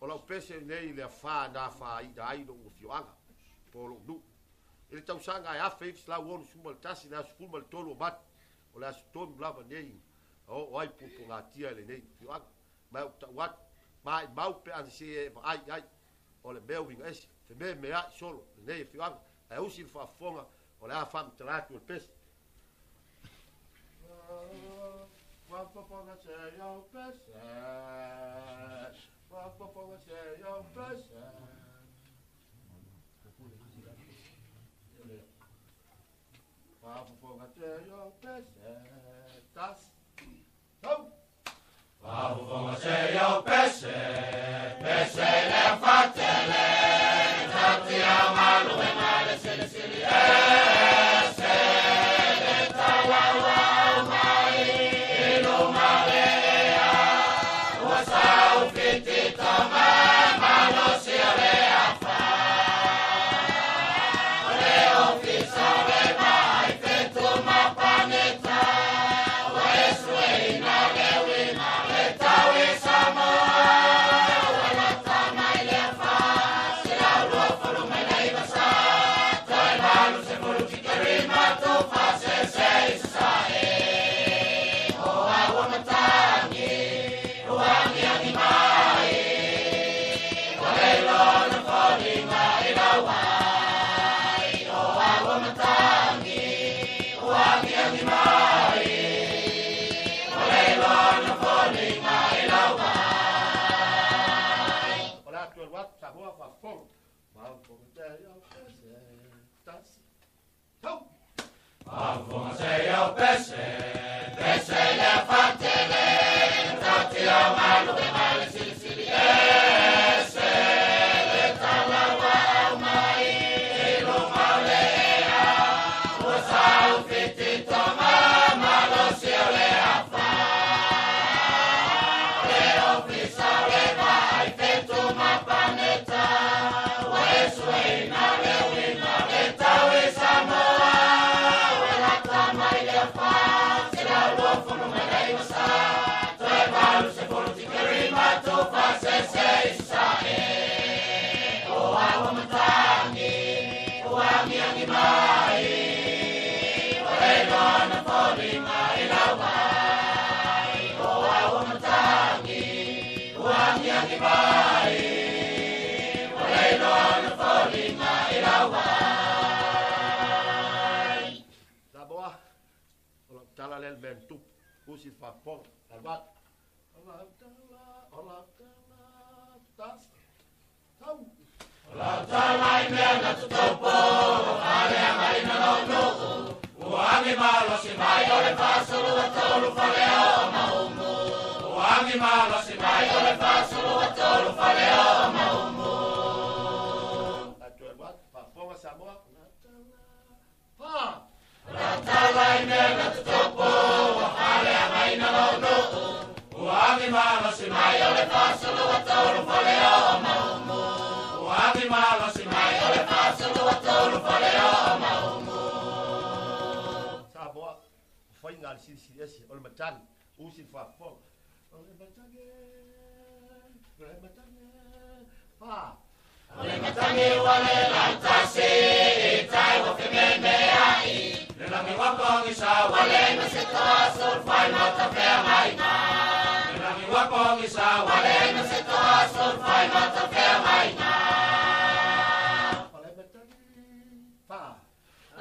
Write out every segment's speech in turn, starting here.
o lau pese nei le fa na fa i dai no fioanga po lo du ele tau sanga e afe i la wonu sumal tasi na skul mal tolo bat o la ston blava nei o ai pupu ngatia le nei fioanga ma wat mai mau pe an se ai o le belving es te me a solo nei fioanga e usi fa fonga o le afam tratu o pese Wapaponga se yo pese Wapaponga se yo pese Wapaponga se yo pese Tas Tom Wapaponga se yo pese Pese le fatele Tati amalu e male sili sili ese Le tawawa Wapaponga se yo pese Pese le fatele Tati amalu e male sili sili ese Le talawa mai Ilo maulea Wasau fiti toma Malo si ole afa Le ofisa le vai Fetu mapaneta Waesue na le wina Le tawe samoa Tala lel bentuk usi fa pong albat tas tau la tala imena tutopo ale marina no no uangi malo si mai ole fasulu atolu faleo maumu uangi malo si mai ole fasulu atolu faleo maumu atu albat fa pong samoa pa la tala imena tutopo ale marina no no uangi malo si mai ole fasulu atolu faleo maumu uangi malo si mai ole fasulu atolu faleo maumu samoa foi ngal si esse ol matan usi fa pong ol matan pa ole matangi wale lantasi tai wa femene ai le la mi wapongi sa wale maseto asul fai mata fea maina le la mi wapongi sa wale maseto asul fai mata fea maina ole matan pa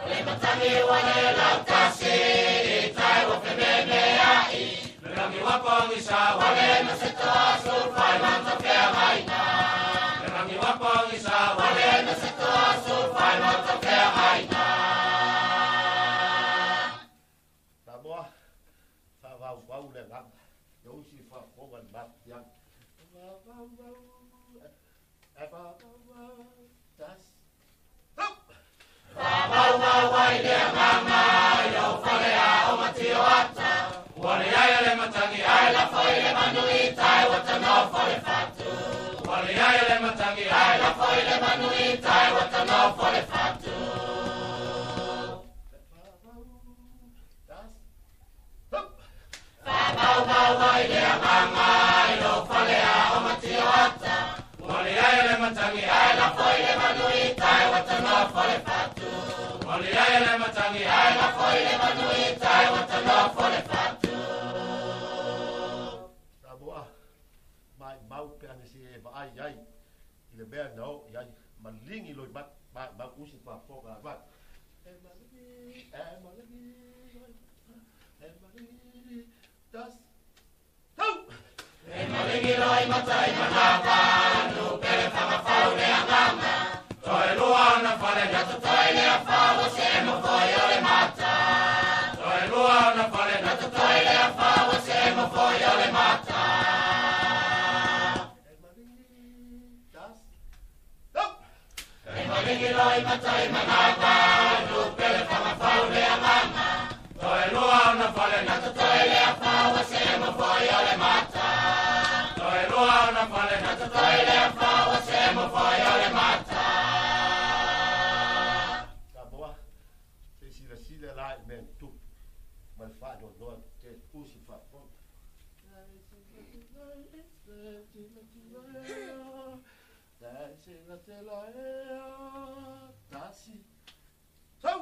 ole matangi wale lantasi tai wa femene ai le la mi wapongi sa wale maseto asul fai mata fea maina le la mi wapongi sa wale maseto asul fai mata fea maina samoa fa vau le ngam usi fa pong al bat yang tas Wai le mama yo fale a o matio ata wale ai le matangi ai la foi le manui tai wata no fale fatu wale ai le matangi ai la foi le manui tai wata no fale fatu wai le mama yo fale a o matio ata solofo le fatu. Saboa, mai mau pe ane se e vai ai, i le bea nao, i ai, malingi loi ma usi pa foka a vat. E malingi, das, tau! E malingi loi matai manapa, nu pere whanga whau le anganga. Toi lua na whare gata toi le a whau, se mo foi o le mata. Toi lua na whare gata toi le a whau, se mo foi o le mata. E malingi, das, tau! E malingi loi matai manapa, nu pere whanga whau le anganga. Toi lua na whare gata toi le a whau, se mo foi o le mata. Toi lua na whare gata toi le a whau, se mo foi o le mata. Saboa, se sila la i men tu, mal fa no te usi fa foka. Tasi, tau!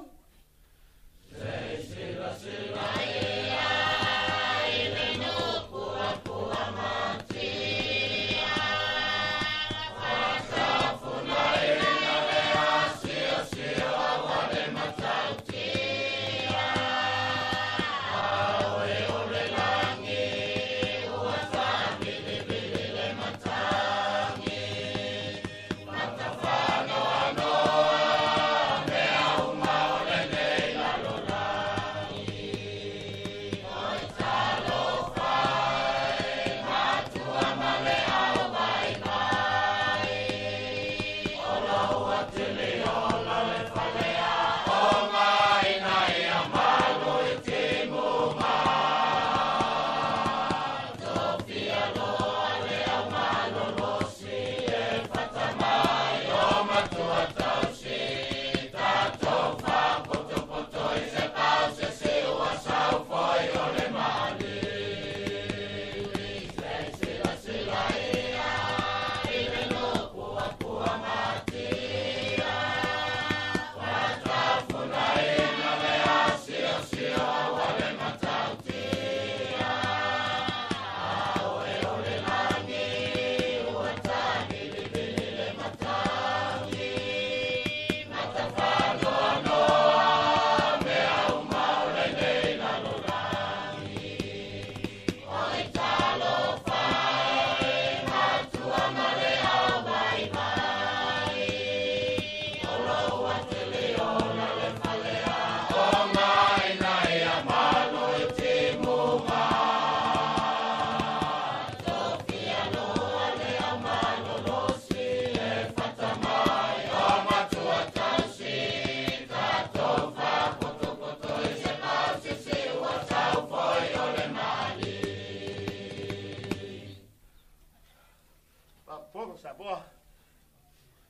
Saboa,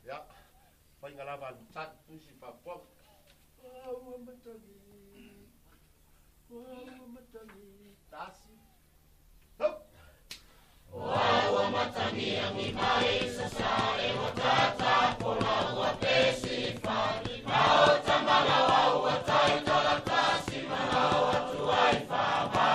ya, pai ngalava lutan usi fa foka. Wa matani, tasi, tau! Wa matani ami mai sasare wa tata pola wa pesi fa. Mao tamala wa tai tala tasi mana wa tuai fa ba.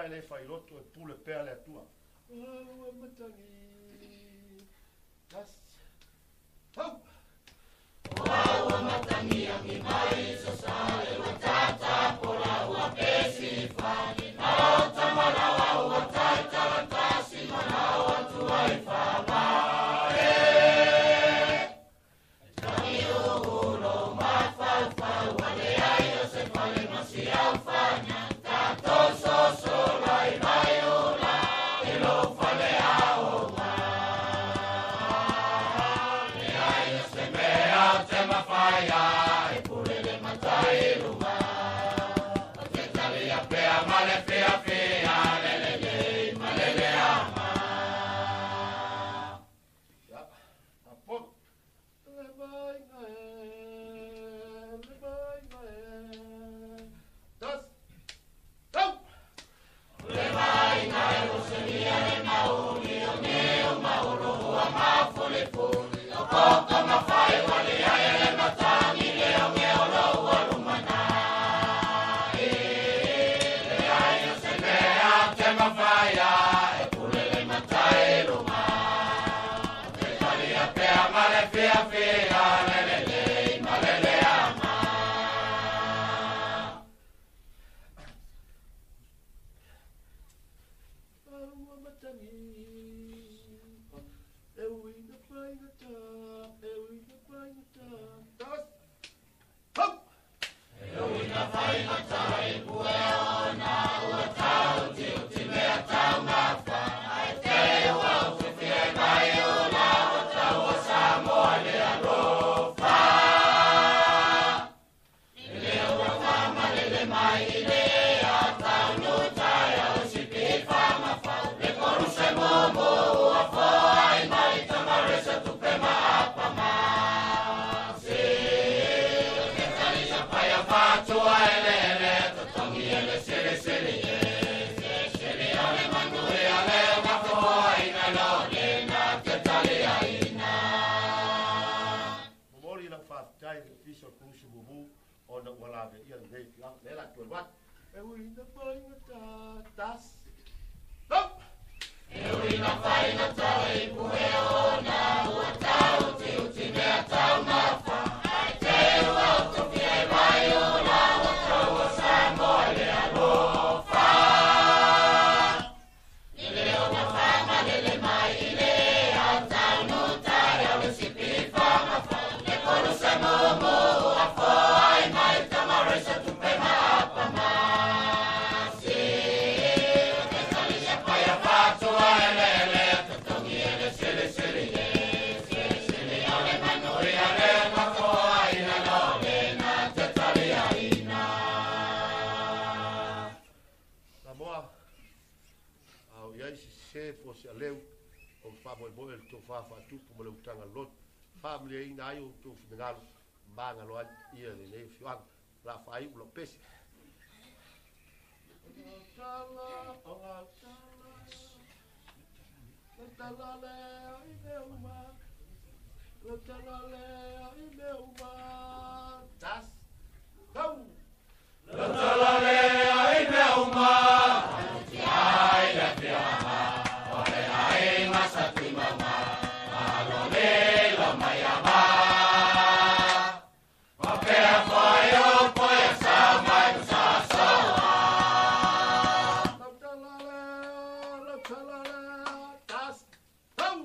Ele fai loto e pule pea le atua. Wa matani, tas, tau! Wa matani ami mai sasare wa tata pola wa pesi fa. Mao tamala wa tai tala tasi mana wa tuai fa ba. Kami ulo ma fa fa wa le ai o se fale masi au fanya. Tato so so lai mai ola, e lo fale ao. ona wala ve ia nei fianga le la tu wat e ui na pai na tas e ui na pai na tai puhe ona ua tau te uti mea tau mafa ai te ua utu fia e vai ona ua tau a Samoa le alofa ni le ona whanga le mai i le au tau no tai au le sipi whanga wha le koro sa momo a fo ai mai tamare sa tupe maapa masi ke tali se pai a whatu ai le le tatongi e le sili sili au le manui a le mafo ai na no le na te tali a ina Samoa au iai se fo se leu o fa mo mo el to fa tu mo le utanga lot family ai na ai o to finalo banga lo ia le le fiang la fai lo pesi tas tau Lotalale ai meu mar, ai le fiama, ole ai masatu mama, alole lo mayama. Papea foi o poia sa mai sa soa. Lotalale tas tau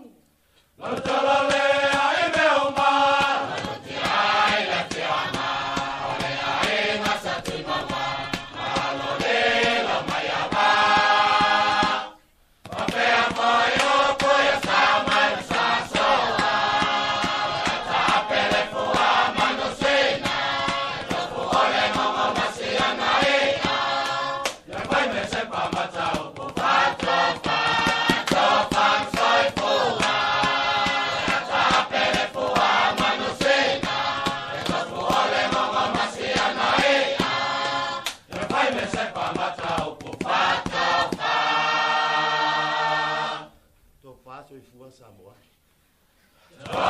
Lotalale ai meu mar, ai le fiama, ole ai masatu mama, alole lo mayama. Papea foi o poia sa mai sa soa. Tapele fua manosena, tofu ole mama masiana ea. Ya vai me sepa matau po tropa soi fua. Tapele fua manosena, tofu ole mama masiana ea. Ya vai me sepa matau po tropa. to fa so i fua Samoa Oh,